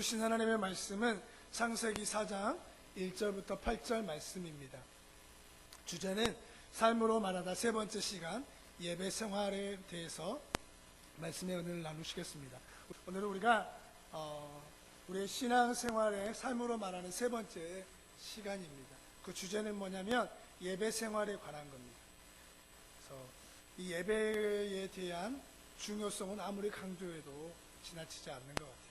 주신 하나님의 말씀은 창세기 4장 1절부터 8절 말씀입니다. 주제는 삶으로 말하다 세 번째 시간 예배 생활에 대해서 말씀의 은혜를 나누시겠습니다. 오늘은 우리가 우리의 신앙 생활의 삶으로 말하는 세 번째 시간입니다. 그 주제는 뭐냐면 예배 생활에 관한 겁니다. 그래서 이 예배에 대한 중요성은 아무리 강조해도 지나치지 않는 것 같아요.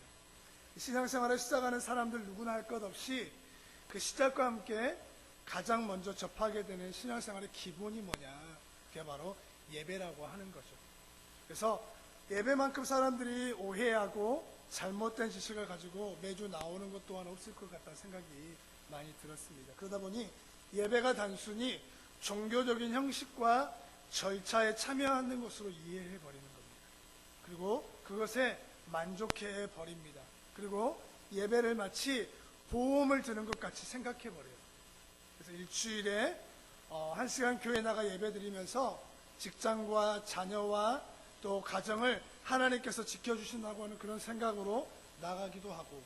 신앙생활을 시작하는 사람들 누구나 할 것 없이 그 시작과 함께 가장 먼저 접하게 되는 신앙생활의 기본이 뭐냐, 그게 바로 예배라고 하는 거죠. 그래서 예배만큼 사람들이 오해하고 잘못된 지식을 가지고 매주 나오는 것 또한 없을 것 같다는 생각이 많이 들었습니다. 그러다 보니 예배가 단순히 종교적인 형식과 절차에 참여하는 것으로 이해해 버리는 겁니다. 그리고 그것에 만족해 버립니다. 그리고 예배를 마치 보험을 드는 것 같이 생각해 버려요. 그래서 일주일에 1시간 교회 나가 예배 드리면서 직장과 자녀와 또 가정을 하나님께서 지켜주신다고 하는 그런 생각으로 나가기도 하고,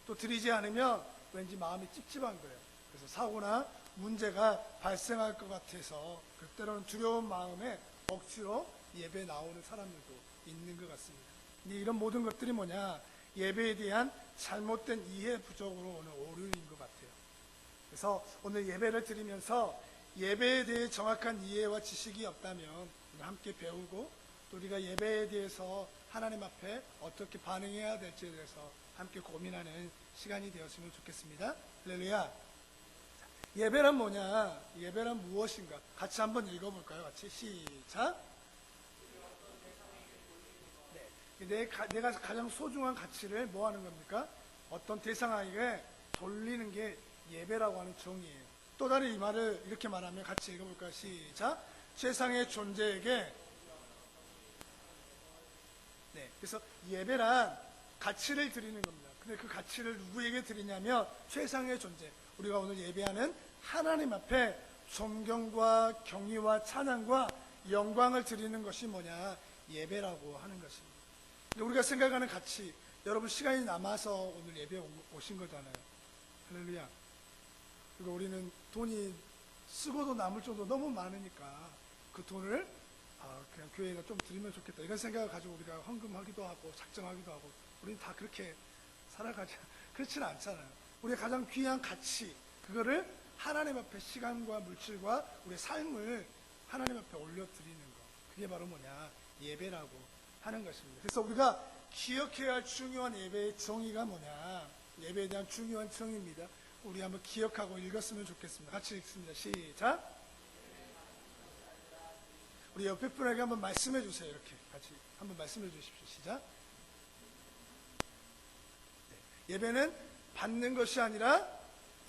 또 드리지 않으면 왠지 마음이 찝찝한 거예요. 그래서 사고나 문제가 발생할 것 같아서 때로는 두려운 마음에 억지로 예배에 나오는 사람들도 있는 것 같습니다. 근데 이런 모든 것들이 뭐냐, 예배에 대한 잘못된 이해 부족으로 오는 오류인 것 같아요. 그래서 오늘 예배를 드리면서 예배에 대해 정확한 이해와 지식이 없다면 함께 배우고, 또 우리가 예배에 대해서 하나님 앞에 어떻게 반응해야 될지에 대해서 함께 고민하는 시간이 되었으면 좋겠습니다. 할렐루야. 예배란 뭐냐, 예배란 무엇인가, 같이 한번 읽어볼까요? 같이 시작. 내가 가장 소중한 가치를 뭐 하는 겁니까? 어떤 대상에게 돌리는 게 예배라고 하는 정의예요. 또 다른 이 말을 이렇게 말하면 같이 읽어볼까요? 시작. 세상의 존재에게. 그래서 예배란 가치를 드리는 겁니다. 근데 그 가치를 누구에게 드리냐면 세상의 존재, 우리가 오늘 예배하는 하나님 앞에 존경과 경의와 찬양과 영광을 드리는 것이 뭐냐, 예배라고 하는 것입니다. 우리가 생각하는 가치, 여러분 시간이 남아서 오늘 예배에 오신 거잖아요. 할렐루야. 그리고 우리는 돈이 쓰고도 남을 정도 너무 많으니까 그 돈을 그냥 교회에다 좀 드리면 좋겠다, 이런 생각을 가지고 우리가 헌금하기도 하고 작정하기도 하고, 우리는 다 그렇게 살아가지, 그렇지는 않잖아요. 우리의 가장 귀한 가치, 그거를 하나님 앞에 시간과 물질과 우리의 삶을 하나님 앞에 올려드리는 것, 그게 바로 뭐냐, 예배라고 하는 것입니다. 그래서 우리가 기억해야 할 중요한 예배의 정의가 뭐냐, 예배에 대한 중요한 정의입니다. 우리 한번 기억하고 읽었으면 좋겠습니다. 같이 읽습니다. 시작. 우리 옆에 분에게 한번 말씀해 주세요. 이렇게 같이 한번 말씀해 주십시오. 시작. 예배는 받는 것이 아니라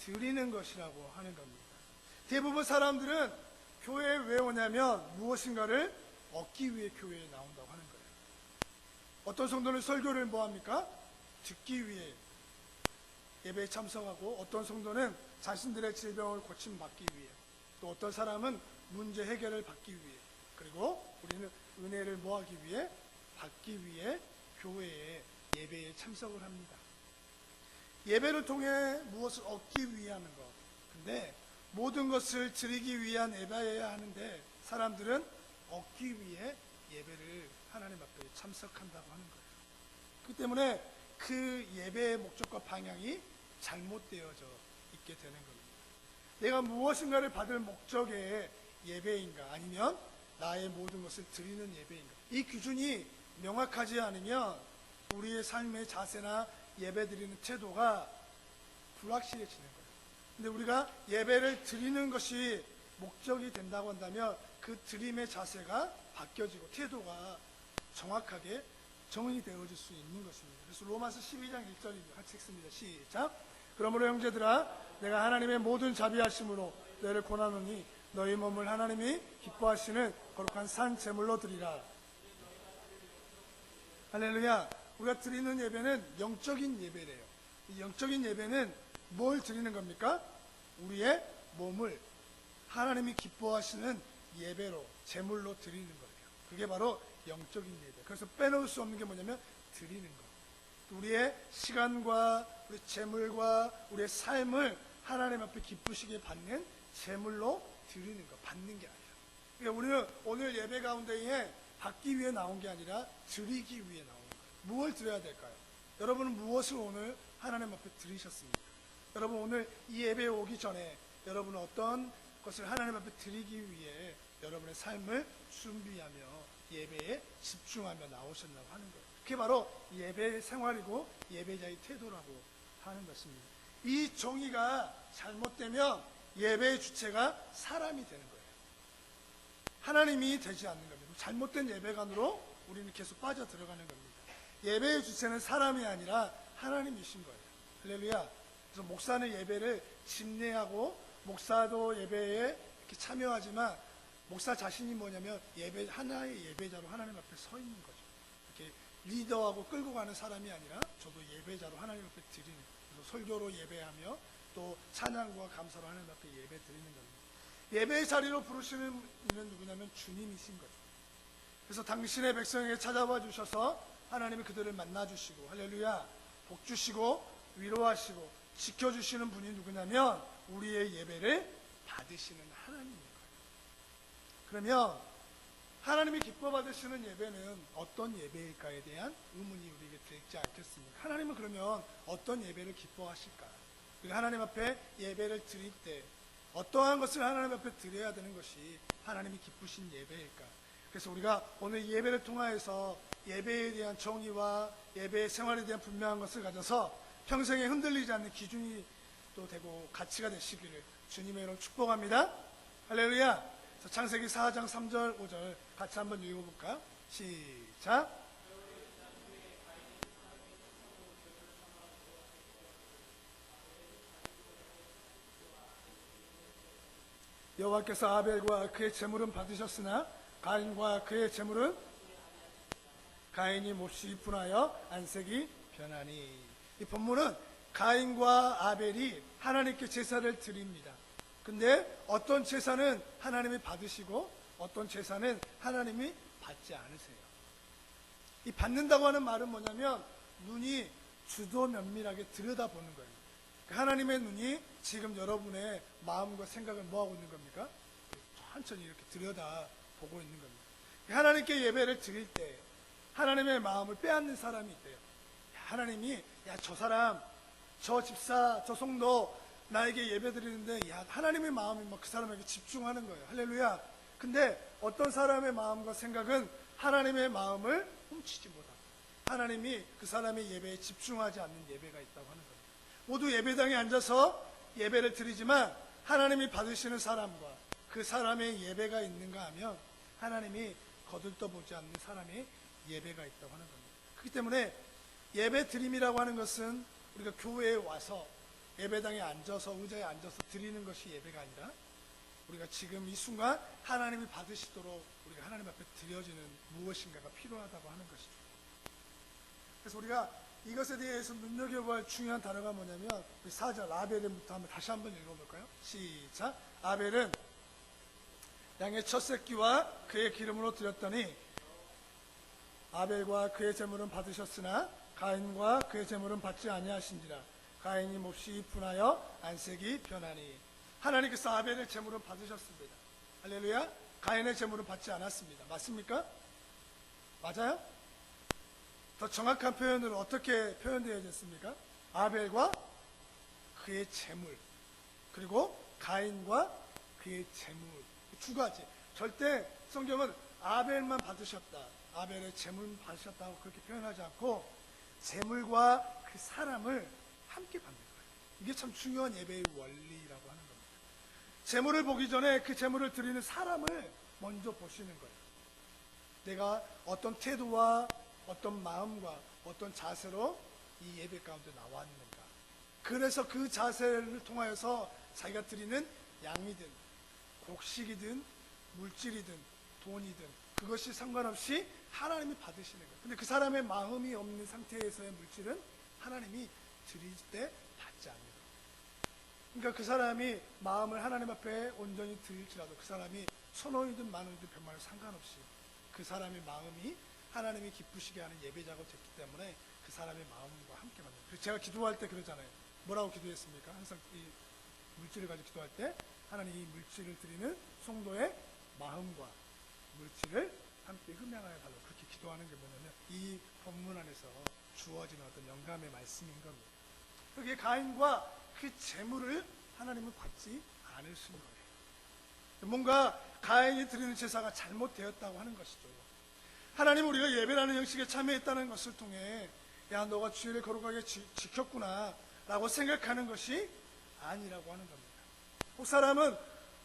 드리는 것이라고 하는 겁니다. 대부분 사람들은 교회에 왜 오냐면 무엇인가를 얻기 위해 교회에 나온다고 하는 거예요. 어떤 성도는 설교를 뭐합니까? 듣기 위해 예배에 참석하고, 어떤 성도는 자신들의 질병을 고침받기 위해, 또 어떤 사람은 문제 해결을 받기 위해, 그리고 우리는 은혜를 뭐하기 위해? 받기 위해 교회에 예배에 참석을 합니다. 예배를 통해 무엇을 얻기 위해 하는 것, 근데 모든 것을 드리기 위한 예배여야 하는데 사람들은 얻기 위해 예배를 하나님 앞에 참석한다고 하는 거예요. 그렇기 때문에 그 예배의 목적과 방향이 잘못되어져 있게 되는 겁니다. 내가 무엇인가를 받을 목적의 예배인가, 아니면 나의 모든 것을 드리는 예배인가, 이 기준이 명확하지 않으면 우리의 삶의 자세나 예배 드리는 태도가 불확실해지는 거예요. 근데 우리가 예배를 드리는 것이 목적이 된다고 한다면 그 드림의 자세가 바뀌어지고 태도가 정확하게 정의되어질 수 있는 것입니다. 그래서 로마서 12장 1절입니다. 같이 읽습니다. 시작. 그러므로 형제들아, 내가 하나님의 모든 자비하심으로 너희를 권하노니 너희 몸을 하나님이 기뻐하시는 거룩한 산 제물로 드리라. 할렐루야. 우리가 드리는 예배는 영적인 예배래요. 이 영적인 예배는 뭘 드리는 겁니까? 우리의 몸을 하나님이 기뻐하시는 예배로, 제물로 드리는 거예요. 그게 바로 영적인 예배. 그래서 빼놓을 수 없는 게 뭐냐면 드리는 것. 우리의 시간과 우리 재물과 우리의 삶을 하나님 앞에 기쁘시게 받는 재물로 드리는 것, 받는 게 아니라. 그러니까 우리는 오늘 예배 가운데에 받기 위해 나온 게 아니라 드리기 위해 나온 거예요. 무엇을 드려야 될까요? 여러분은 무엇을 오늘 하나님 앞에 드리셨습니까? 여러분 오늘 이 예배에 오기 전에 여러분은 어떤 것을 하나님 앞에 드리기 위해 여러분의 삶을 준비하며 예배에 집중하며 나오셨다고 하는 거예요. 그게 바로 예배 생활이고 예배자의 태도라고 하는 것입니다. 이 정의가 잘못되면 예배의 주체가 사람이 되는 거예요. 하나님이 되지 않는 겁니다. 잘못된 예배관으로 우리는 계속 빠져 들어가는 겁니다. 예배의 주체는 사람이 아니라 하나님이신 거예요. 할렐루야. 그래서 목사는 예배를 집례하고 목사도 예배에 이렇게 참여하지만 목사 자신이 뭐냐면 예배 하나의 예배자로 하나님 앞에 서 있는 거죠. 이렇게 리더하고 끌고 가는 사람이 아니라 저도 예배자로 하나님 앞에 드리는, 그래서 설교로 예배하며 또 찬양과 감사로 하나님 앞에 예배 드리는 겁니다. 예배의 자리로 부르시는 이는 누구냐면 주님이신 거죠. 그래서 당신의 백성에게 찾아와 주셔서 하나님이 그들을 만나 주시고 할렐루야 복 주시고 위로하시고 지켜주시는 분이 누구냐면 우리의 예배를 받으시는 하나님인 거예요. 그러면 하나님이 기뻐 받으시는 예배는 어떤 예배일까에 대한 의문이 우리에게 들지 않겠습니까? 하나님은 그러면 어떤 예배를 기뻐하실까? 우리가 하나님 앞에 예배를 드릴 때 어떠한 것을 하나님 앞에 드려야 되는 것이 하나님이 기쁘신 예배일까? 그래서 우리가 오늘 예배를 통하여서 예배에 대한 정의와 예배의 생활에 대한 분명한 것을 가져서 평생에 흔들리지 않는 기준이 또 되고 가치가 되시기를 주님의 이름으로 축복합니다. 할렐루야. 창세기 4장 3절 5절 같이 한번 읽어볼까요? 시작. 여호와께서 아벨과 그의 제물은 받으셨으나 가인과 그의 제물은 가인이 몹시 분하여 안색이 변하니. 이 본문은 가인과 아벨이 하나님께 제사를 드립니다. 근데 어떤 제사는 하나님이 받으시고 어떤 제사는 하나님이 받지 않으세요. 이 받는다고 하는 말은 뭐냐면 눈이 주도 면밀하게 들여다보는 거예요. 하나님의 눈이 지금 여러분의 마음과 생각을 뭐하고 있는 겁니까? 천천히 이렇게 들여다보고 있는 겁니다. 하나님께 예배를 드릴 때 하나님의 마음을 빼앗는 사람이 있대요. 하나님이 저 사람, 저 집사, 저 성도 나에게 예배 드리는데 하나님의 마음이 막 그 사람에게 집중하는 거예요. 할렐루야. 근데 어떤 사람의 마음과 생각은 하나님의 마음을 훔치지 못하고 하나님이 그 사람의 예배에 집중하지 않는 예배가 있다고 하는 겁니다. 모두 예배당에 앉아서 예배를 드리지만 하나님이 받으시는 사람과 그 사람의 예배가 있는가 하면 하나님이 거들떠보지 않는 사람의 예배가 있다고 하는 겁니다. 그렇기 때문에 예배 드림이라고 하는 것은 우리가 교회에 와서 예배당에 앉아서 의자에 앉아서 드리는 것이 예배가 아니라 우리가 지금 이 순간 하나님이 받으시도록 우리가 하나님 앞에 드려지는 무엇인가가 필요하다고 하는 것이죠. 그래서 우리가 이것에 대해서 눈여겨볼 할 중요한 단어가 뭐냐면 4절 아벨부터 다시 한번 읽어볼까요? 시작. 아벨은 양의 첫 새끼와 그의 기름으로 드렸더니 아벨과 그의 제물은 받으셨으나 가인과 그의 제물은 받지 아니하신지라. 가인이 몹시 분하여 안색이 변하니. 하나님께서 아벨의 제물은 받으셨습니다. 할렐루야. 가인의 제물은 받지 않았습니다. 맞습니까? 맞아요? 더 정확한 표현으로 어떻게 표현되어졌습니까? 아벨과 그의 제물, 그리고 가인과 그의 제물, 두 가지. 절대 성경은 아벨만 받으셨다, 아벨의 제물 받으셨다고 그렇게 표현하지 않고 제물과 그 사람을 함께 받는 거예요. 이게 참 중요한 예배의 원리라고 하는 겁니다. 제물을 보기 전에 그 제물을 드리는 사람을 먼저 보시는 거예요. 내가 어떤 태도와 어떤 마음과 어떤 자세로 이 예배 가운데 나왔는가. 그래서 그 자세를 통하여서 자기가 드리는 양이든 곡식이든 물질이든 돈이든 그것이 상관없이 하나님이 받으시는 거예요. 근데 그 사람의 마음이 없는 상태에서의 물질은 하나님이 드릴 때 받지 않는 거예요. 그러니까 그 사람이 마음을 하나님 앞에 온전히 드릴지라도 그 사람이 1,000원이든 10,000원이든 별말 상관없이 그 사람의 마음이 하나님이 기쁘시게 하는 예배자가 됐기 때문에 그 사람의 마음과 함께 만나. 그래서 제가 기도할 때 그러잖아요. 뭐라고 기도했습니까? 항상 이 물질을 가지고 기도할 때 하나님 이 물질을 드리는 성도의 마음과 물질을 함께 흠양하여 달라고 그렇게 기도하는 게 뭐냐면 이 본문 안에서 주어진 어떤 영감의 말씀인 겁니다. 그게 가인과 그 재물을 하나님은 받지 않으신 거예요. 뭔가 가인이 드리는 제사가 잘못되었다고 하는 것이죠. 하나님 우리가 예배라는 형식에 참여했다는 것을 통해 야 너가 주일을 거룩하게 지켰구나 라고 생각하는 것이 아니라고 하는 겁니다. 그 사람은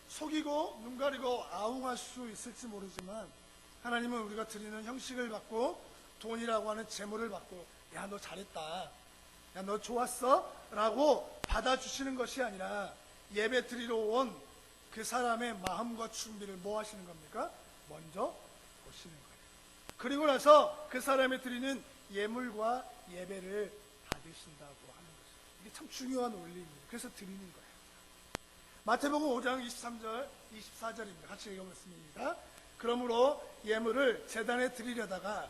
속이고 눈 가리고 아웅할 수 있을지 모르지만 하나님은 우리가 드리는 형식을 받고 돈이라고 하는 재물을 받고 야 너 잘했다, 야 너 좋았어 라고 받아주시는 것이 아니라 예배 드리러 온 그 사람의 마음과 준비를 뭐 하시는 겁니까? 먼저 보시는 거예요. 그리고 나서 그 사람이 드리는 예물과 예배를 받으신다고 하는 것이죠. 이게 참 중요한 원리입니다. 그래서 드리는 거예요. 마태복음 5장 23절 24절입니다. 같이 읽어보겠습니다. 그러므로 예물을 제단에 드리려다가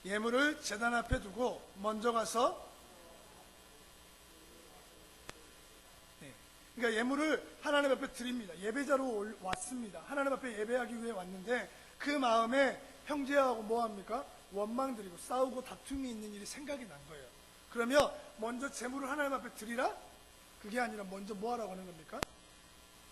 예물을 제단 앞에 두고 먼저 가서 그러니까 예물을 하나님 앞에 드립니다. 예배자로 왔습니다. 하나님 앞에 예배하기 위해 왔는데 그 마음에 형제하고 뭐합니까? 원망드리고 싸우고 다툼이 있는 일이 생각이 난 거예요. 그러면 먼저 재물을 하나님 앞에 드리라? 그게 아니라 먼저 뭐 하라고 하는 겁니까?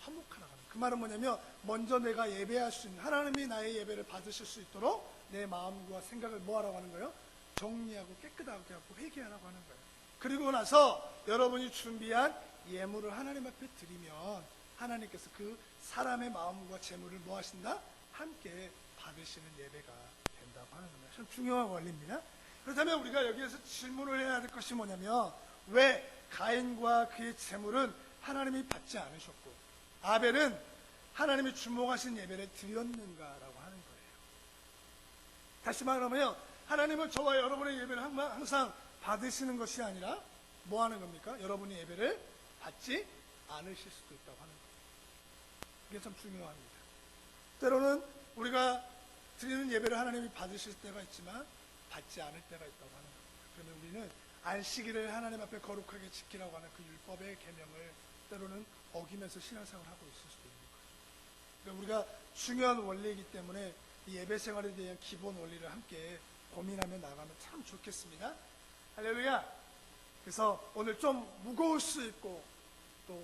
화목하라고 하는 거예요. 그 말은 뭐냐면 먼저 내가 예배할 수 있는 하나님이 나의 예배를 받으실 수 있도록 내 마음과 생각을 뭐 하라고 하는 거예요? 정리하고 깨끗하게 하고 회개하라고 하는 거예요. 그리고 나서 여러분이 준비한 예물을 하나님 앞에 드리면 하나님께서 그 사람의 마음과 재물을 뭐 하신다? 함께 받으시는 예배가 된다고 하는 겁니다. 참 중요한 원리입니다. 그렇다면 우리가 여기에서 질문을 해야 될 것이 뭐냐면 왜 가인과 그의 재물은 하나님이 받지 않으셨고 아벨은 하나님이 주목하신 예배를 드렸는가라고 하는 거예요. 다시 말하면 하나님은 저와 여러분의 예배를 항상 받으시는 것이 아니라 뭐 하는 겁니까? 여러분의 예배를 받지 않으실 수도 있다고 하는 거예요. 이게 참 중요합니다. 때로는 우리가 드리는 예배를 하나님이 받으실 때가 있지만 받지 않을 때가 있다고 하는 겁니다. 그러면 우리는 안식일을 하나님 앞에 거룩하게 지키라고 하는 그 율법의 계명을 때로는 어기면서 신앙생활을 하고 있을 수도 있는 거죠. 그러니까 우리가 중요한 원리이기 때문에 이 예배 생활에 대한 기본 원리를 함께 고민하며 나가면 참 좋겠습니다. 할렐루야. 그래서 오늘 좀 무거울 수 있고 또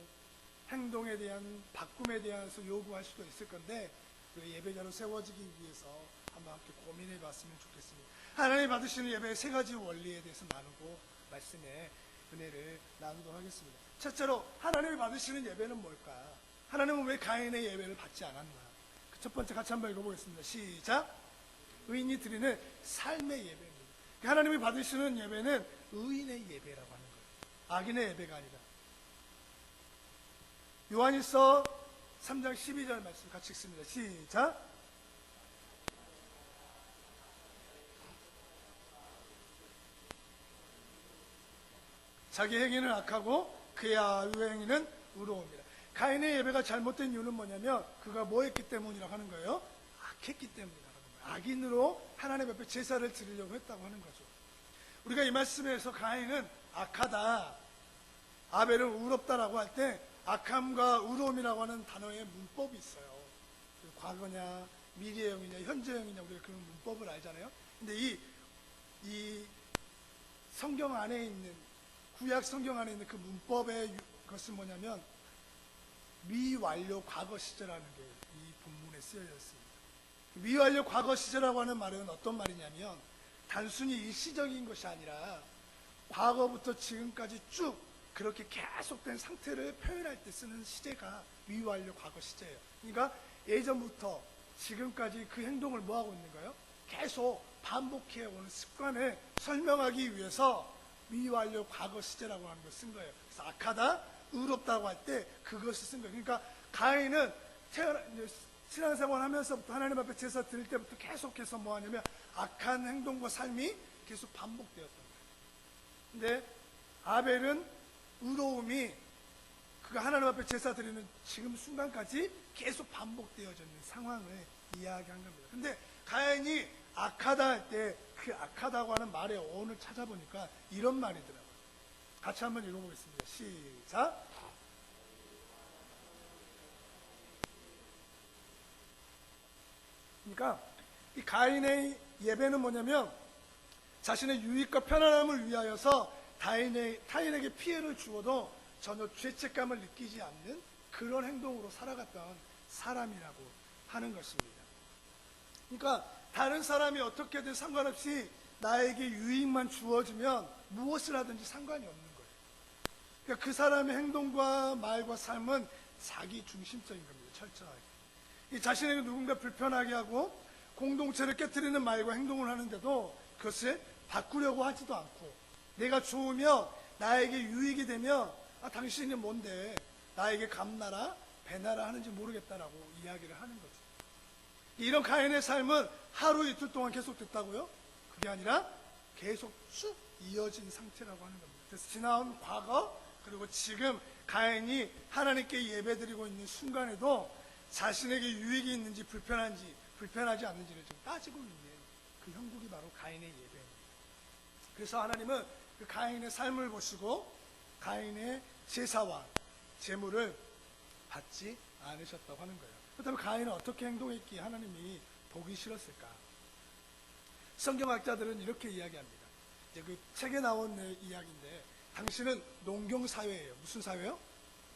행동에 대한 바꿈에 대해서 요구할 수도 있을 건데 우리가 예배자로 세워지기 위해서 한번 함께 고민해 봤으면 좋겠습니다. 하나님 받으시는 예배의 세 가지 원리에 대해서 나누고 말씀의 은혜를 나누도록 하겠습니다. 첫째로 하나님이 받으시는 예배는 뭘까? 하나님은 왜 가인의 예배를 받지 않았나? 그 첫 번째 같이 한번 읽어보겠습니다. 시작. 의인이 드리는 삶의 예배입니다. 하나님이 받으시는 예배는 의인의 예배라고 하는 거예요. 악인의 예배가 아니라. 요한일서 3장 12절 말씀 같이 읽습니다. 시작. 자기 행위는 악하고 그의 아우의 행위는 의로웁니다. 가인의 예배가 잘못된 이유는 뭐냐면 그가 뭐 했기 때문이라고 하는 거예요? 악했기 때문이라고 하는 거예요. 악인으로 하나님 앞에 제사를 드리려고 했다고 하는 거죠. 우리가 이 말씀에서 가인은 악하다, 아벨은 의롭다라고 할 때 악함과 의로움이라고 하는 단어의 문법이 있어요. 과거냐, 미래형이냐, 현재형이냐 우리가 그런 문법을 알잖아요. 근데 이 성경 안에 있는 구약 성경 안에 있는 그 문법의 것은 뭐냐면 미완료 과거 시제라는 게 이 본문에 쓰여져 있습니다. 미완료 과거 시제라고 하는 말은 어떤 말이냐면 단순히 일시적인 것이 아니라 과거부터 지금까지 쭉 그렇게 계속된 상태를 표현할 때 쓰는 시제가 미완료 과거 시제예요. 그러니까 예전부터 지금까지 그 행동을 뭐하고 있는 거예요? 계속 반복해오는 습관을 설명하기 위해서 미완료 과거 시제라고 하는 걸 쓴 거예요. 그래서 악하다, 의롭다고 할 때 그것을 쓴 거예요. 그러니까 가인은 신앙생활 하면서부터 하나님 앞에 제사 드릴 때부터 계속해서 뭐 하냐면 악한 행동과 삶이 계속 반복되었던 거예요. 근데 아벨은 의로움이 그가 하나님 앞에 제사 드리는 지금 순간까지 계속 반복되어져 있는 상황을 이야기한 겁니다. 근데 가인이 악하다 할 때 그 악하다고 하는 말의 어원을 찾아보니까 이런 말이더라고요. 같이 한번 읽어보겠습니다. 시작. 그러니까 이 가인의 예배는 뭐냐면 자신의 유익과 편안함을 위하여서 타인에게 피해를 주어도 전혀 죄책감을 느끼지 않는 그런 행동으로 살아갔던 사람이라고 하는 것입니다. 그러니까 다른 사람이 어떻게든 상관없이 나에게 유익만 주어지면 무엇을 하든지 상관이 없는 거예요. 그러니까 그 사람의 행동과 말과 삶은 자기 중심적인 겁니다. 철저하게. 이 자신에게 누군가 불편하게 하고 공동체를 깨트리는 말과 행동을 하는데도 그것을 바꾸려고 하지도 않고, 내가 좋으며 나에게 유익이 되면 당신이 뭔데 나에게 감나라 배나라 하는지 모르겠다라고 이야기를 하는 거죠. 이런 가인의 삶은 하루 이틀 동안 계속됐다고요? 그게 아니라 계속 쭉 이어진 상태라고 하는 겁니다. 그래서 지나온 과거 그리고 지금 가인이 하나님께 예배드리고 있는 순간에도 자신에게 유익이 있는지 불편하지 않는지를 좀 따지고 있는 그 형국이 바로 가인의 예배입니다. 그래서 하나님은 그 가인의 삶을 보시고 가인의 제사와 제물을 받지 않으셨다고 하는 거예요. 그렇다면 가인은 어떻게 행동했기에 하나님이 보기 싫었을까? 성경학자들은 이렇게 이야기합니다. 이제 그 책에 나온 이야기인데, 당신은 농경사회예요. 무슨 사회요?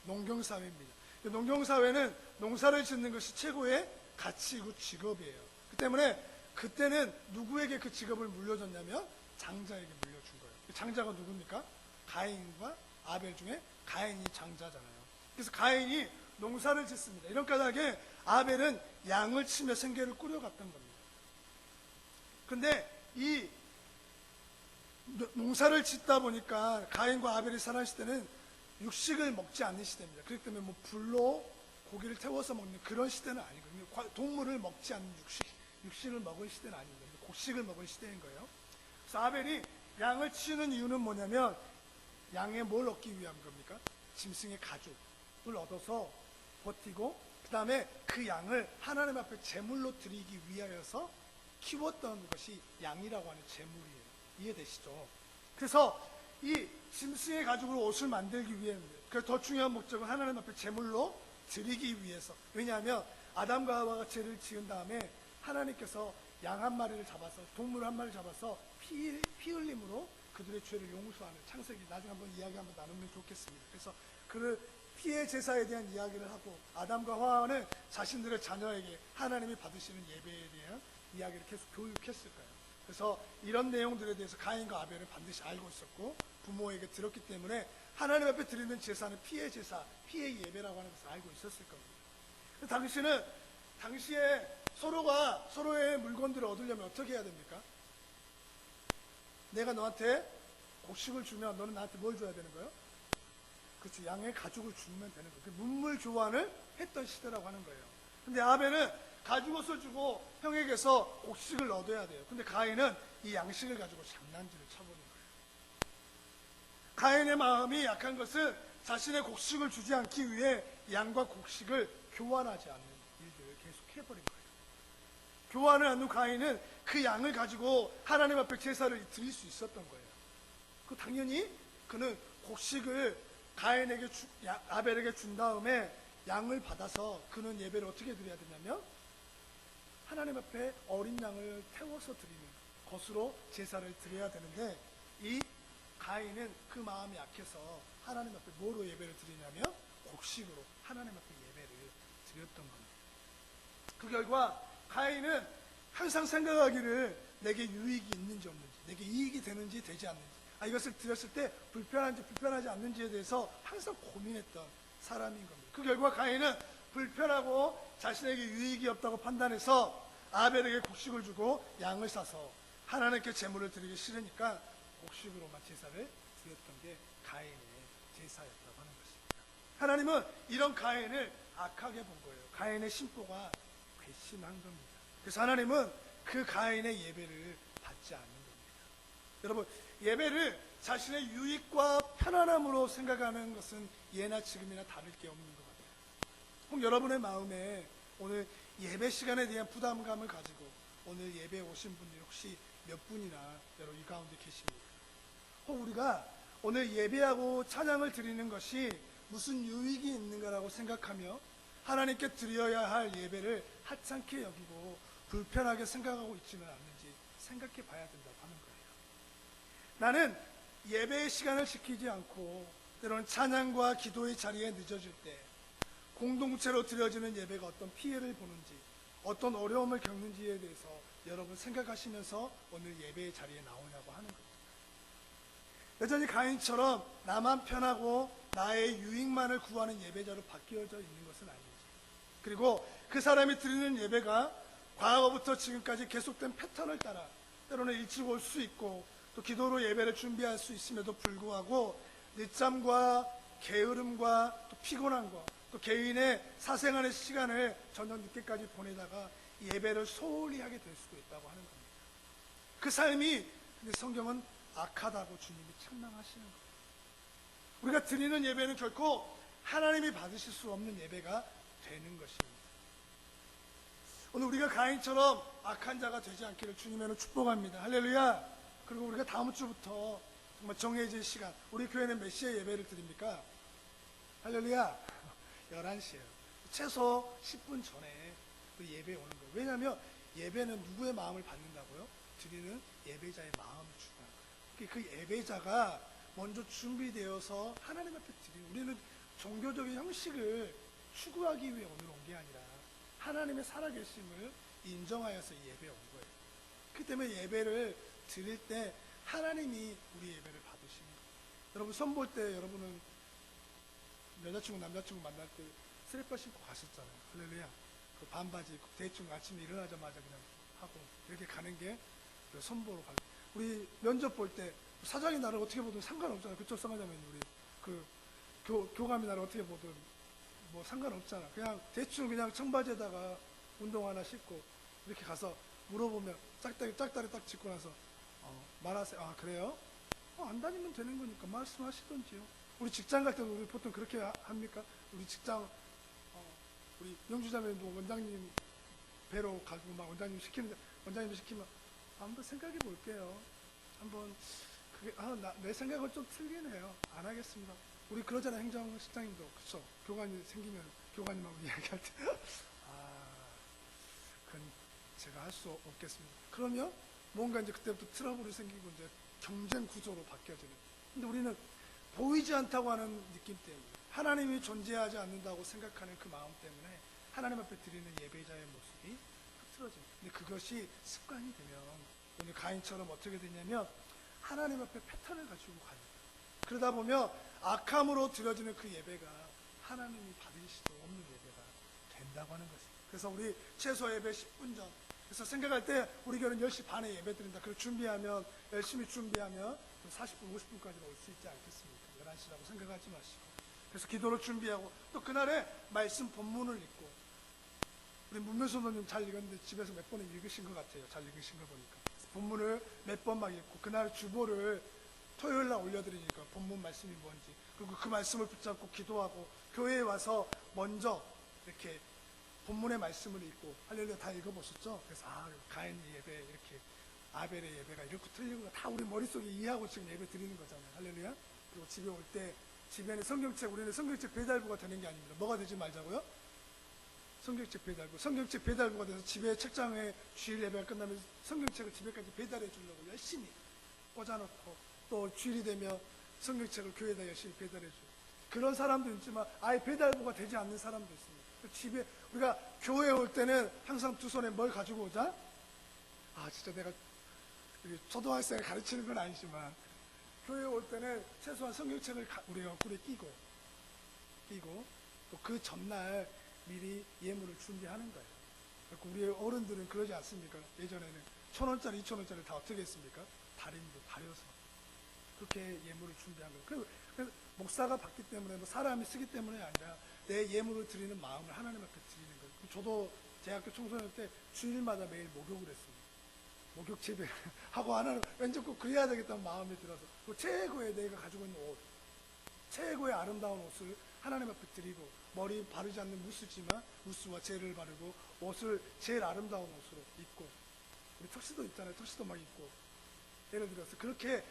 농경사회입니다. 농경사회는 농사를 짓는 것이 최고의 가치이고 직업이에요. 그 때문에 그때는 누구에게 그 직업을 물려줬냐면 장자에게 물려준 거예요. 장자가 누굽니까? 가인과 아벨 중에 가인이 장자잖아요. 그래서 가인이 농사를 짓습니다. 이런 까닭에 아벨은 양을 치며 생계를 꾸려갔던 겁니다. 근데 이 농사를 짓다 보니까 가인과 아벨이 살아있을 때는 육식을 먹지 않는 시대입니다. 그렇기 때문에 뭐 불로 고기를 태워서 먹는 그런 시대는 아니거든요. 동물을 먹지 않는 육식을 먹을 시대는 아닙니다. 곡식을 먹을 시대인 거예요. 그래서 아벨이 양을 치는 이유는 뭐냐면 양에 뭘 얻기 위한 겁니까? 짐승의 가죽을 얻어서 버티고 그 다음에 그 양을 하나님 앞에 제물로 드리기 위하여서 키웠던 것이 양이라고 하는 제물이에요. 이해되시죠? 그래서 이 짐승의 가죽으로 옷을 만들기 위해입니다. 그래서 더 중요한 목적은 하나님 앞에 제물로 드리기 위해서. 왜냐하면 아담과 하와가 죄를 지은 다음에 하나님께서 양 한 마리를 잡아서, 동물 한 마리를 잡아서 피 흘림으로 그들의 죄를 용서하는, 창세기 나중에 한번 이야기 한번 나누면 좋겠습니다. 그래서 그 피의 제사에 대한 이야기를 하고, 아담과 하와는 자신들의 자녀에게 하나님이 받으시는 예배에 대한 이야기를 계속 교육했을 거예요. 그래서 이런 내용들에 대해서 가인과 아벨은 반드시 알고 있었고 부모에게 들었기 때문에 하나님 앞에 드리는 제사는 피의 제사, 피의 예배라고 하는 것을 알고 있었을 겁니다. 당시에 서로가 서로의 물건들을 얻으려면 어떻게 해야 됩니까? 내가 너한테 곡식을 주면 너는 나한테 뭘 줘야 되는 거예요? 그렇죠. 양의 가죽을 주면 되는 거예요. 문물 교환을 했던 시대라고 하는 거예요. 근데 아벨은 가죽옷을 주고 형에게서 곡식을 얻어야 돼요. 근데 가인은 이 양식을 가지고 장난질을 쳐버린 거예요. 가인의 마음이 약한 것은 자신의 곡식을 주지 않기 위해 양과 곡식을 교환하지 않는 일들을 계속 해버린 거예요. 교환을 않는 가인은 그 양을 가지고 하나님 앞에 제사를 드릴 수 있었던 거예요. 그 당연히 그는 곡식을 아벨에게 준 다음에 양을 받아서 그는 예배를 어떻게 드려야 되냐면 하나님 앞에 어린 양을 태워서 드리는 것으로 제사를 드려야 되는데, 이 가인은 그 마음이 약해서 하나님 앞에 뭐로 예배를 드리냐면 곡식으로 하나님 앞에 예배를 드렸던 겁니다. 그 결과 가인은 항상 생각하기를 내게 유익이 있는지 없는지, 내게 이익이 되는지 되지 않는지, 이것을 드렸을 때 불편한지 불편하지 않는지에 대해서 항상 고민했던 사람인 겁니다. 그 결과 가인은 불편하고 자신에게 유익이 없다고 판단해서 아벨에게 곡식을 주고 양을 사서 하나님께 제물을 드리기 싫으니까 곡식으로만 제사를 드렸던 게 가인의 제사였다고 하는 것입니다. 하나님은 이런 가인을 악하게 본 거예요. 가인의 심보가 괘씸한 겁니다. 그래서 하나님은 그 가인의 예배를 받지 않는 겁니다. 여러분, 예배를 자신의 유익과 편안함으로 생각하는 것은 예나 지금이나 다를 게 없는 것 같아요. 혹 여러분의 마음에 오늘 예배 시간에 대한 부담감을 가지고 오늘 예배에 오신 분들이 혹시 몇 분이나 여러분 이 가운데 계십니까? 우리가 오늘 예배하고 찬양을 드리는 것이 무슨 유익이 있는가라고 생각하며 하나님께 드려야 할 예배를 하찮게 여기고 불편하게 생각하고 있지는 않는지 생각해 봐야 된다고 하는 거예요. 나는 예배의 시간을 지키지 않고 때로는 찬양과 기도의 자리에 늦어질 때 공동체로 드려지는 예배가 어떤 피해를 보는지 어떤 어려움을 겪는지에 대해서 여러분 생각하시면서 오늘 예배의 자리에 나오냐고 하는 겁니다. 여전히 가인처럼 나만 편하고 나의 유익만을 구하는 예배자로 바뀌어져 있는 것은 아닌지, 그리고 그 사람이 드리는 예배가 과거부터 지금까지 계속된 패턴을 따라 때로는 일찍 올 수 있고 또 기도로 예배를 준비할 수 있음에도 불구하고 늦잠과 게으름과 또 피곤함과 또 개인의 사생활의 시간을 저녁 늦게까지 보내다가 예배를 소홀히 하게 될 수도 있다고 하는 겁니다. 그 삶이 근데 성경은 악하다고 주님이 책망하시는 거예요. 우리가 드리는 예배는 결코 하나님이 받으실 수 없는 예배가 되는 것입니다. 오늘 우리가 가인처럼 악한 자가 되지 않기를 주님의 축복합니다. 할렐루야. 그리고 우리가 다음 주부터 정말 정해진 시간, 우리 교회는 몇 시에 예배를 드립니까? 할렐루야. 11시에요. 최소 10분 전에 그 예배에 오는 거예요. 왜냐하면 예배는 누구의 마음을 받는다고요? 드리는 예배자의 마음을 주는 거예요. 그 예배자가 먼저 준비되어서 하나님 앞에 드리는, 우리는 종교적인 형식을 추구하기 위해 오늘 온 게 아니라 하나님의 살아계심을 인정하여서 이 예배에 온 거예요. 그렇기 때문에 예배를 드릴 때 하나님이 우리 예배를 받으시는 거예요. 여러분 선 볼 때 여러분은 여자친구 남자친구 만날 때 슬리퍼 신고 가셨잖아요. 할렐루야. 그 반바지 입고 대충 아침에 일어나자마자 그냥 하고 이렇게 가는 게 선보러 가요. 우리 면접 볼 때 사장이 나를 어떻게 보든 상관없잖아요. 그쪽 상관자면 우리 그 교감이 나를 어떻게 보든 뭐 상관없잖아. 그냥 대충 그냥 청바지에다가 운동 하나 신고 이렇게 가서 물어보면 짝다리 딱 짚고 나서 말하세요. 아 그래요? 안 다니면 되는 거니까 말씀하시던지요. 우리 직장 갈 때도 우리 보통 그렇게 합니까? 우리 직장 우리 영주자매도 원장님 뵈러 가고 막 원장님 시키면 한번 생각해 볼게요. 한번 그게 내 생각은 좀 틀리네요. 안 하겠습니다. 우리 그러잖아요. 행정실장님도 그렇죠. 교관이 생기면 교관님하고 이야기할 때 그건 제가 할 수 없겠습니다. 그러면 뭔가 이제 그때부터 트러블이 생기고 이제 경쟁 구조로 바뀌어지는. 근데 우리는 보이지 않다고 하는 느낌 때문에 하나님이 존재하지 않는다고 생각하는 그 마음 때문에 하나님 앞에 드리는 예배자의 모습이 흐트러집니다. 근데 그것이 습관이 되면 오늘 가인처럼 어떻게 되냐면 하나님 앞에 패턴을 가지고 가요. 그러다 보면 악함으로 드려지는 그 예배가 하나님이 받으실 수 없는 예배가 된다고 하는 것입니다. 그래서 우리 최소 예배 10분 전, 그래서 생각할 때 우리 교회는 10시 반에 예배 드린다. 그리고 준비하면 열심히 준비하면 40분, 50분까지 올 수 있지 않겠습니까? 11시라고 생각하지 마시고. 그래서 기도를 준비하고 또 그날에 말씀 본문을 읽고, 우리 문면선호님 잘 읽었는데 집에서 몇 번은 읽으신 것 같아요. 잘 읽으신 거 보니까. 본문을 몇 번 막 읽고 그날 주보를 토요일 날 올려드리니까 본문 말씀이 뭔지, 그리고 그 말씀을 붙잡고 기도하고 교회에 와서 먼저 이렇게 본문의 말씀을 읽고 할렐루야 다 읽어보셨죠? 그래서 가인 예배 이렇게 아벨의 예배가 이렇고 틀리고 다 우리 머릿속에 이해하고 지금 예배 드리는 거잖아요. 할렐루야. 그리고 집에 올 때 집에는 성경책, 우리는 성경책 배달부가 되는 게 아닙니다. 뭐가 되지 말자고요? 성경책 배달부. 성경책 배달부가 돼서 집에 책장에 주일 예배가 끝나면 성경책을 집에까지 배달해 주려고 열심히 꽂아놓고 또 주일이 되면 성경책을 교회에다 열심히 배달해 줘요. 그런 사람도 있지만 아예 배달부가 되지 않는 사람도 있습니다. 집에 우리가 교회에 올 때는 항상 두 손에 뭘 가지고 오자? 진짜 내가 초등학생을 가르치는 건 아니지만 교회에 올 때는 최소한 성경책을 우리가 얼굴에 끼고 또 그 전날 미리 예물을 준비하는 거예요. 우리 어른들은 그러지 않습니까? 예전에는 1,000원짜리, 2,000원짜리 다 어떻게 했습니까? 다림도 다려서 그렇게 예물을 준비한 거예요. 그래서 목사가 받기 때문에 뭐 사람이 쓰기 때문이 아니라 내 예물을 드리는 마음을 하나님 앞에 드리는 거예요. 저도 대학교 청소년 때 주일마다 매일 목욕을 했습니다. 목욕 재배 하고 하나는 왠지 꼭 그래야 되겠다는 마음이 들어서 그 최고의 내가 가지고 있는 옷, 최고의 아름다운 옷을 하나님 앞에 드리고, 머리 바르지 않는 무스지만 무스와 젤을 바르고 옷을 제일 아름다운 옷으로 입고, 우리 턱시도 있잖아요. 턱시도 막 입고, 예를 들어서 그렇게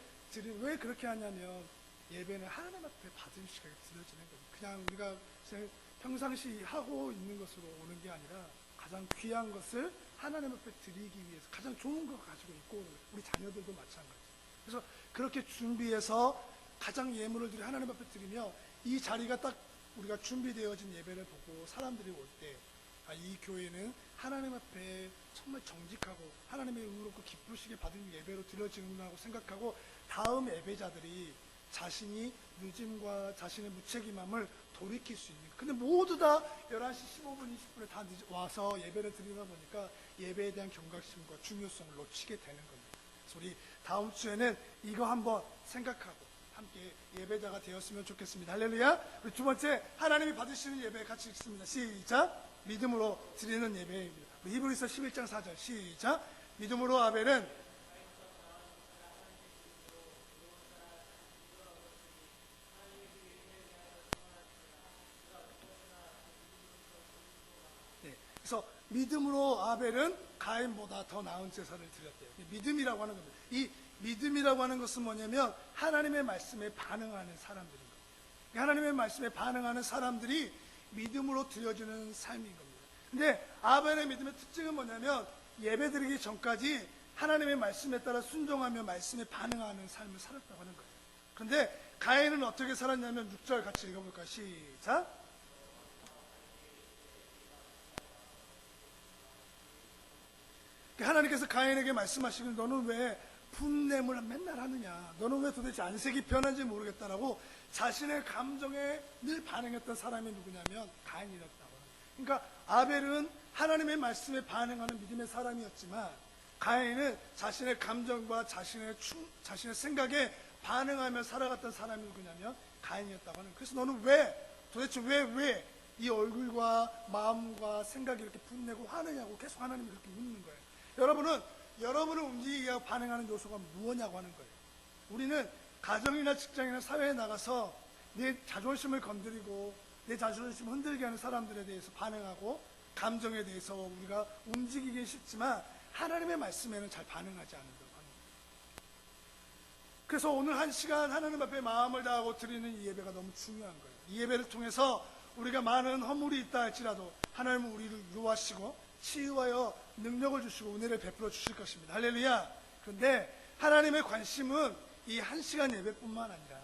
왜 그렇게 하냐면 예배는 하나님 앞에 받은 시간에 드려지는 거예요. 그냥 우리가 평상시 하고 있는 것으로 오는 게 아니라 가장 귀한 것을 하나님 앞에 드리기 위해서 가장 좋은 거 가지고 있고 오는 거예요. 우리 자녀들도 마찬가지. 그래서 그렇게 준비해서 가장 예물을 드려 하나님 앞에 드리며, 이 자리가 딱 우리가 준비되어진 예배를 보고 사람들이 올 때, 이 교회는 하나님 앞에 정말 정직하고 하나님의 의롭고 기쁘시게 받은 예배로 드려지는구나 하고 생각하고, 다음 예배자들이 자신이 늦음과 자신의 무책임함을 돌이킬 수 있는. 근데 모두 다 11시 15분, 20분에 다 와서 예배를 드리다 보니까 예배에 대한 경각심과 중요성을 놓치게 되는 겁니다. 그래서 우리 다음 주에는 이거 한번 생각하고 함께 예배자가 되었으면 좋겠습니다. 할렐루야. 우리 두 번째, 하나님이 받으시는 예배 같이 읽습니다. 시작. 믿음으로 드리는 예배입니다. 히브리서 11장 4절 시작. 믿음으로 아벨은 그래서 믿음으로 아벨은 가인보다 더 나은 제사를 드렸대요. 믿음이라고 하는 겁니다. 이 믿음이라고 하는 것은 뭐냐면 하나님의 말씀에 반응하는 사람들인 겁니다. 하나님의 말씀에 반응하는 사람들이 믿음으로 드려지는 삶인 겁니다. 근데 아벨의 믿음의 특징은 뭐냐면 예배드리기 전까지 하나님의 말씀에 따라 순종하며 말씀에 반응하는 삶을 살았다고 하는 거예요. 그런데 가인은 어떻게 살았냐면 6절 같이 읽어볼까요? 시작. 하나님께서 가인에게 말씀하시길, 너는 왜 분냄을 맨날 하느냐, 너는 왜 도대체 안색이 변한지 모르겠다라고 자신의 감정에 늘 반응했던 사람이 누구냐면 가인이었다고. 그러니까 아벨은 하나님의 말씀에 반응하는 믿음의 사람이었지만 가인은 자신의 감정과 자신의 생각에 반응하며 살아갔던 사람이 누구냐면 가인이었다고 하는. 그래서 너는 도대체 왜 이 얼굴과 마음과 생각이 이렇게 분내고 화내냐고 계속 하나님이 그렇게 묻는 거예요. 여러분을 움직이게 하고 반응하는 요소가 무엇냐고 하는 거예요. 우리는 가정이나 직장이나 사회에 나가서 내 자존심을 건드리고 내 자존심을 흔들게 하는 사람들에 대해서 반응하고 감정에 대해서 우리가 움직이기 쉽지만 하나님의 말씀에는 잘 반응하지 않는다고 하는 거예요. 그래서 오늘 한 시간 하나님 앞에 마음을 다하고 드리는 이 예배가 너무 중요한 거예요. 이 예배를 통해서 우리가 많은 허물이 있다 할지라도 하나님은 우리를 위로하시고 치유하여 능력을 주시고 은혜를 베풀어 주실 것입니다. 할렐루야. 그런데 하나님의 관심은 이 한 시간 예배뿐만 아니라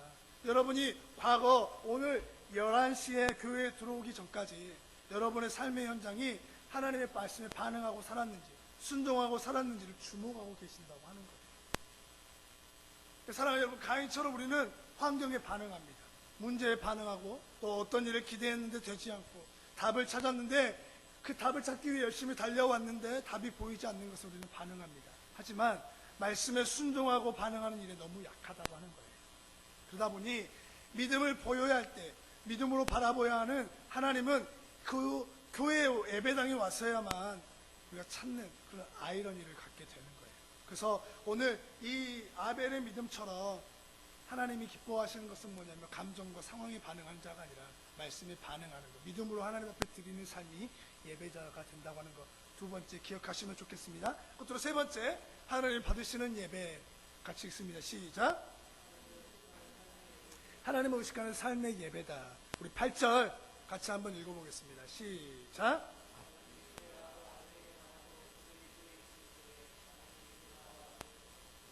여러분이 과거 오늘 11시에 교회에 들어오기 전까지 여러분의 삶의 현장이 하나님의 말씀에 반응하고 살았는지 순종하고 살았는지를 주목하고 계신다고 하는 거예요. 사랑하는 여러분, 가인처럼 우리는 환경에 반응합니다. 문제에 반응하고 또 어떤 일을 기대했는데 되지 않고 답을 찾았는데 그 답을 찾기 위해 열심히 달려왔는데 답이 보이지 않는 것을 우리는 반응합니다. 하지만 말씀에 순종하고 반응하는 일에 너무 약하다고 하는 거예요. 그러다 보니 믿음을 보여야 할 때 믿음으로 바라보야 하는 하나님은 그 교회 예배당에 왔어야만 우리가 찾는 그런 아이러니를 갖게 되는 거예요. 그래서 오늘 이 아벨의 믿음처럼 하나님이 기뻐하시는 것은 뭐냐면 감정과 상황에 반응하는 자가 아니라 말씀에 반응하는 것, 믿음으로 하나님 앞에 드리는 삶이 예배자가 된다고 하는 것, 두 번째 기억하시면 좋겠습니다. 끝으로 세 번째, 하나님 받으시는 예배 같이 읽습니다. 시작. 하나님을 의식하는 삶의 예배다. 우리 8절 같이 한번 읽어보겠습니다. 시작.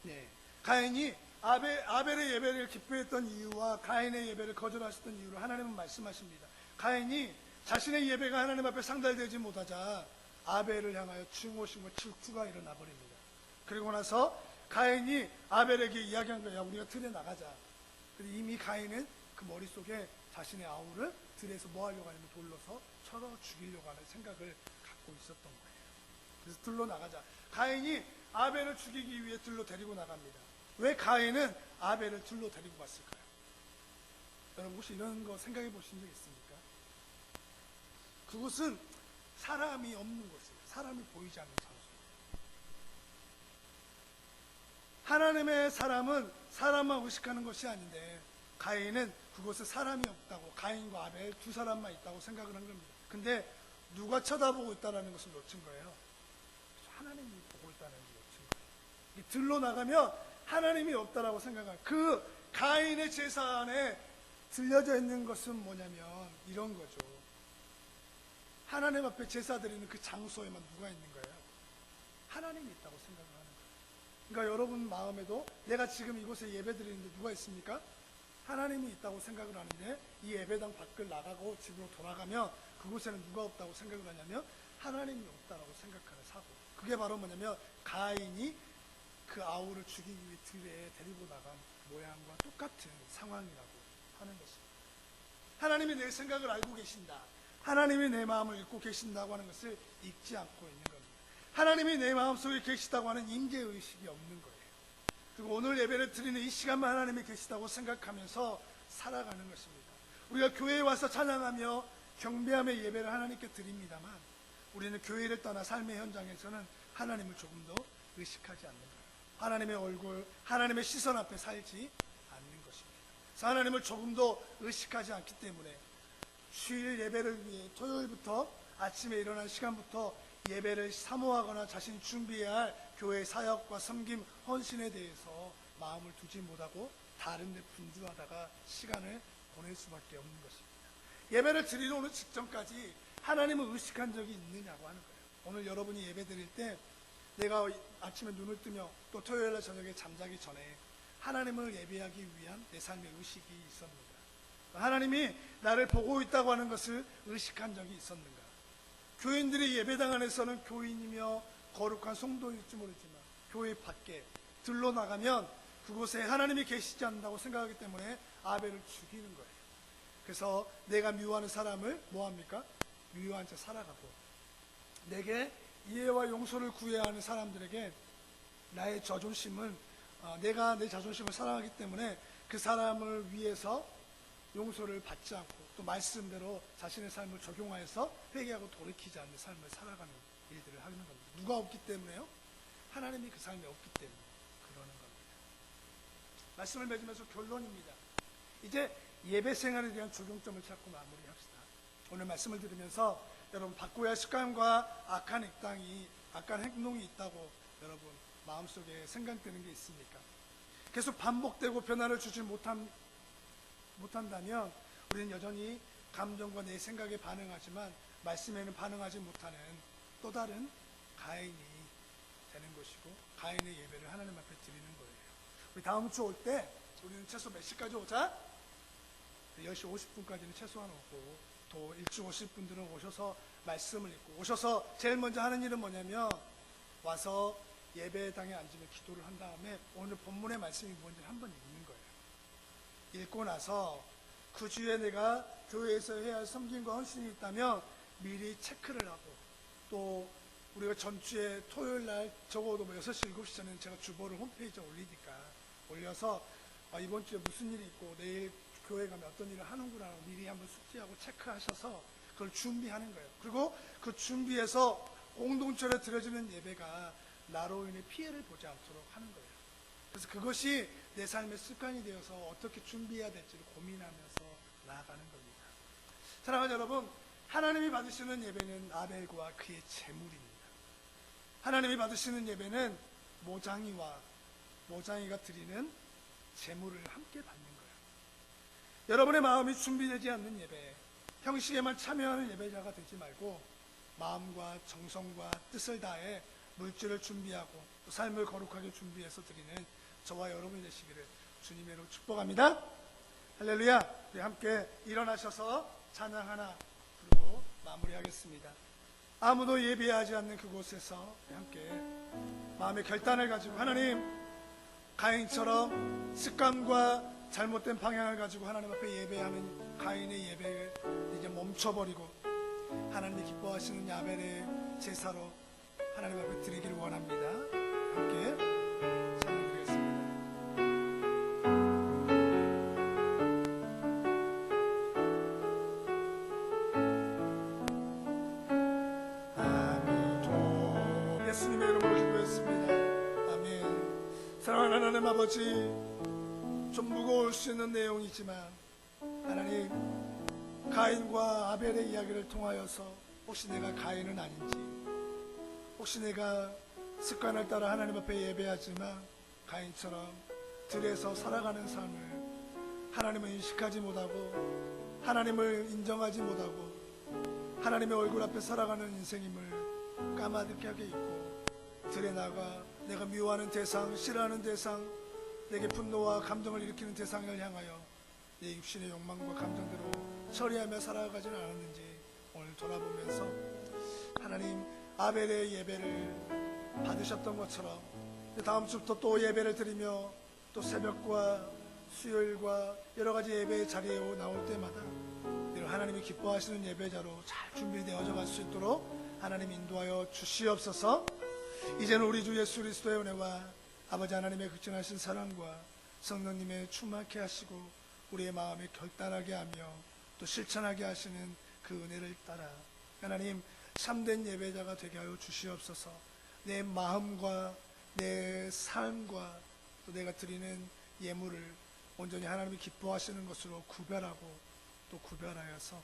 네, 가인이 아벨의 예배를 기뻐했던 이유와 가인의 예배를 거절하셨던 이유를 하나님은 말씀하십니다. 가인이 자신의 예배가 하나님 앞에 상달되지 못하자 아벨을 향하여 증오심과 질투가 일어나 버립니다. 그리고 나서 가인이 아벨에게 이야기한 거야. 우리가 들에 나가자. 근데 이미 가인은 그 머릿속에 자신의 아우를 들에서 뭐 하려고 하냐면 돌로서 쳐서 죽이려고 하는 생각을 갖고 있었던 거예요. 그래서 들로 나가자. 가인이 아벨을 죽이기 위해 들로 데리고 나갑니다. 왜 가인은 아벨을 들로 데리고 갔을까요? 여러분 혹시 이런 거 생각해 보신 적 있습니까? 그곳은 사람이 없는 곳이에요. 사람이 보이지 않는 장소예요. 하나님의 사람은 사람만 의식하는 것이 아닌데 가인은 그곳에 사람이 없다고, 가인과 아벨 두 사람만 있다고 생각을 한 겁니다. 근데 누가 쳐다보고 있다는 것을 놓친 거예요. 하나님이 보고 있다는 것을 놓친 거예요. 들로 나가면 하나님이 없다라고 생각할, 그 가인의 제사 안에 들려져 있는 것은 뭐냐면 이런 거죠. 하나님 앞에 제사 드리는 그 장소에만 누가 있는 거예요? 하나님이 있다고 생각을 하는 거예요. 그러니까 여러분 마음에도 내가 지금 이곳에 예배 드리는데 누가 있습니까? 하나님이 있다고 생각을 하는데, 이 예배당 밖을 나가고 집으로 돌아가면 그곳에는 누가 없다고 생각을 하냐면 하나님이 없다라고 생각하는 사고. 그게 바로 뭐냐면 가인이 그 아우를 죽이기 위해 들에 데리고 나간 모양과 똑같은 상황이라고 하는 것입니다. 하나님이 내 생각을 알고 계신다, 하나님이 내 마음을 읽고 계신다고 하는 것을 잊지 않고 있는 겁니다. 하나님이 내 마음속에 계시다고 하는 임재의식이 없는 거예요. 그리고 오늘 예배를 드리는 이 시간만 하나님이 계시다고 생각하면서 살아가는 것입니다. 우리가 교회에 와서 찬양하며 경배하며 예배를 하나님께 드립니다만, 우리는 교회를 떠나 삶의 현장에서는 하나님을 조금 더 의식하지 않는 거예요. 하나님의 얼굴, 하나님의 시선 앞에 살지 않는 것입니다. 그래서 하나님을 조금 더 의식하지 않기 때문에 주일 예배를 위해 토요일부터 아침에 일어난 시간부터 예배를 사모하거나 자신이 준비해야 할 교회 사역과 섬김, 헌신에 대해서 마음을 두지 못하고 다른 데 분주하다가 시간을 보낼 수밖에 없는 것입니다. 예배를 드리러 오는 직전까지 하나님을 의식한 적이 있느냐고 하는 거예요. 오늘 여러분이 예배 드릴 때 내가 아침에 눈을 뜨며 또 토요일날 저녁에 잠자기 전에 하나님을 예배하기 위한 내 삶의 의식이 있었는가? 하나님이 나를 보고 있다고 하는 것을 의식한 적이 있었는가? 교인들이 예배당 안에서는 교인이며 거룩한 성도일지 모르지만 교회 밖에 들러 나가면 그곳에 하나님이 계시지 않는다고 생각하기 때문에 아벨을 죽이는 거예요. 그래서 내가 미워하는 사람을 뭐합니까? 미워한 채 살아가고, 내게 이해와 용서를 구해야 하는 사람들에게 나의 자존심은, 내가 내 자존심을 사랑하기 때문에 그 사람을 위해서 용서를 받지 않고 또 말씀대로 자신의 삶을 적용하여서 회개하고 돌이키지 않는 삶을 살아가는 일들을 하는 겁니다. 누가 없기 때문에요? 하나님이 그 삶에 없기 때문에 그러는 겁니다. 말씀을 맺으면서 결론입니다. 이제 예배 생활에 대한 적용점을 찾고 마무리합시다. 오늘 말씀을 들으면서 여러분 바꿔야 할 습관과 악한 행동이 있다고 여러분 마음속에 생각되는 게 있습니까? 계속 반복되고 변화를 주지 못한다면 우리는 여전히 감정과 내 생각에 반응하지만 말씀에는 반응하지 못하는 또 다른 가인이 되는 것이고, 가인의 예배를 하나님 앞에 드리는 거예요. 우리 다음 주 올 때 우리는 최소 몇 시까지 오자? 10시 50분까지는 최소한 오고, 또 일찍 오실 분들은 오셔서 말씀을 읽고, 오셔서 제일 먼저 하는 일은 뭐냐면 와서 예배당에 앉으면 기도를 한 다음에 오늘 본문의 말씀이 뭔지 한번 읽는 거예요. 읽고 나서 그 주에 내가 교회에서 해야 할 섬김과 헌신이 있다면 미리 체크를 하고, 또 우리가 전주에 토요일날 적어도 6시, 7시 전에는 제가 주보를 홈페이지에 올리니까 올려서 이번 주에 무슨 일이 있고 내일 교회 가면 어떤 일을 하는구나 미리 한번 숙지하고 체크하셔서 그걸 준비하는 거예요. 그리고 그 준비해서 공동체로 드려지는 예배가 나로 인해 피해를 보지 않도록 하는 거예요. 그래서 그것이 내 삶의 습관이 되어서 어떻게 준비해야 될지를 고민하면서 나아가는 겁니다. 사랑하는 여러분, 하나님이 받으시는 예배는 아벨과 그의 제물입니다. 하나님이 받으시는 예배는 모장이가 드리는 제물을 함께 받는 거예요. 여러분의 마음이 준비되지 않는 예배, 형식에만 참여하는 예배자가 되지 말고 마음과 정성과 뜻을 다해 물질을 준비하고 또 삶을 거룩하게 준비해서 드리는 저와 여러분이 되시기를 주님의 이름으로 축복합니다. 할렐루야. 우리 함께 일어나셔서 찬양 하나 부르고 마무리하겠습니다. 아무도 예배하지 않는 그곳에서 함께 마음의 결단을 가지고, 하나님, 가인처럼 습관과 잘못된 방향을 가지고 하나님 앞에 예배하는 가인의 예배를 이제 멈춰버리고 하나님이 기뻐하시는 야벨의 제사로 하나님 앞에 드리기를 원합니다. 함께 찬양드리겠습니다. 아멘. 예수님의 이름으로 기도했습니다. 아멘. 사랑하는 하나님 아버지, 좀 무거울 수 있는 내용이지만 하나님, 가인과 아벨의 이야기를 통하여서 혹시 내가 가인은 아닌지, 혹시 내가 습관을 따라 하나님 앞에 예배하지만 가인처럼 들에서 살아가는 삶을 하나님을 인식하지 못하고 하나님을 인정하지 못하고 하나님의 얼굴 앞에 살아가는 인생임을 까마득게 하게 있고, 들에 나가 내가 미워하는 대상, 싫어하는 대상, 내게 분노와 감정을 일으키는 대상을 향하여 내 육신의 욕망과 감정대로 처리하며 살아가지는 않았는지 오늘 돌아보면서 하나님, 아벨의 예배를 받으셨던 것처럼 다음 주부터 또 예배를 드리며 또 새벽과 수요일과 여러 가지 예배의 자리에 나올 때마다 늘 하나님이 기뻐하시는 예배자로 잘 준비되어져 갈 수 있도록 하나님 인도하여 주시옵소서. 이제는 우리 주 예수 그리스도의 은혜와 아버지 하나님의 극진하신 사랑과 성령님의 충만케 하시고 우리의 마음에 결단하게 하며 또 실천하게 하시는 그 은혜를 따라 하나님, 참된 예배자가 되게 하여 주시옵소서. 내 마음과 내 삶과 또 내가 드리는 예물을 온전히 하나님이 기뻐하시는 것으로 구별하고 또 구별하여서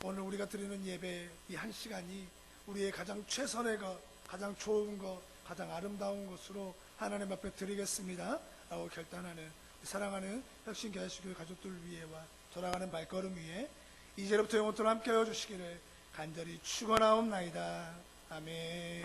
오늘 우리가 드리는 예배 이 한 시간이 우리의 가장 최선의 것, 가장 좋은 것, 가장 아름다운 것으로 하나님 앞에 드리겠습니다 라고 결단하는 사랑하는 혁신교회교회 가족들 위에와 돌아가는 발걸음 위에 이제부터 영원토록 함께하여 주시기를 간절히 축원하옵나이다. 아멘.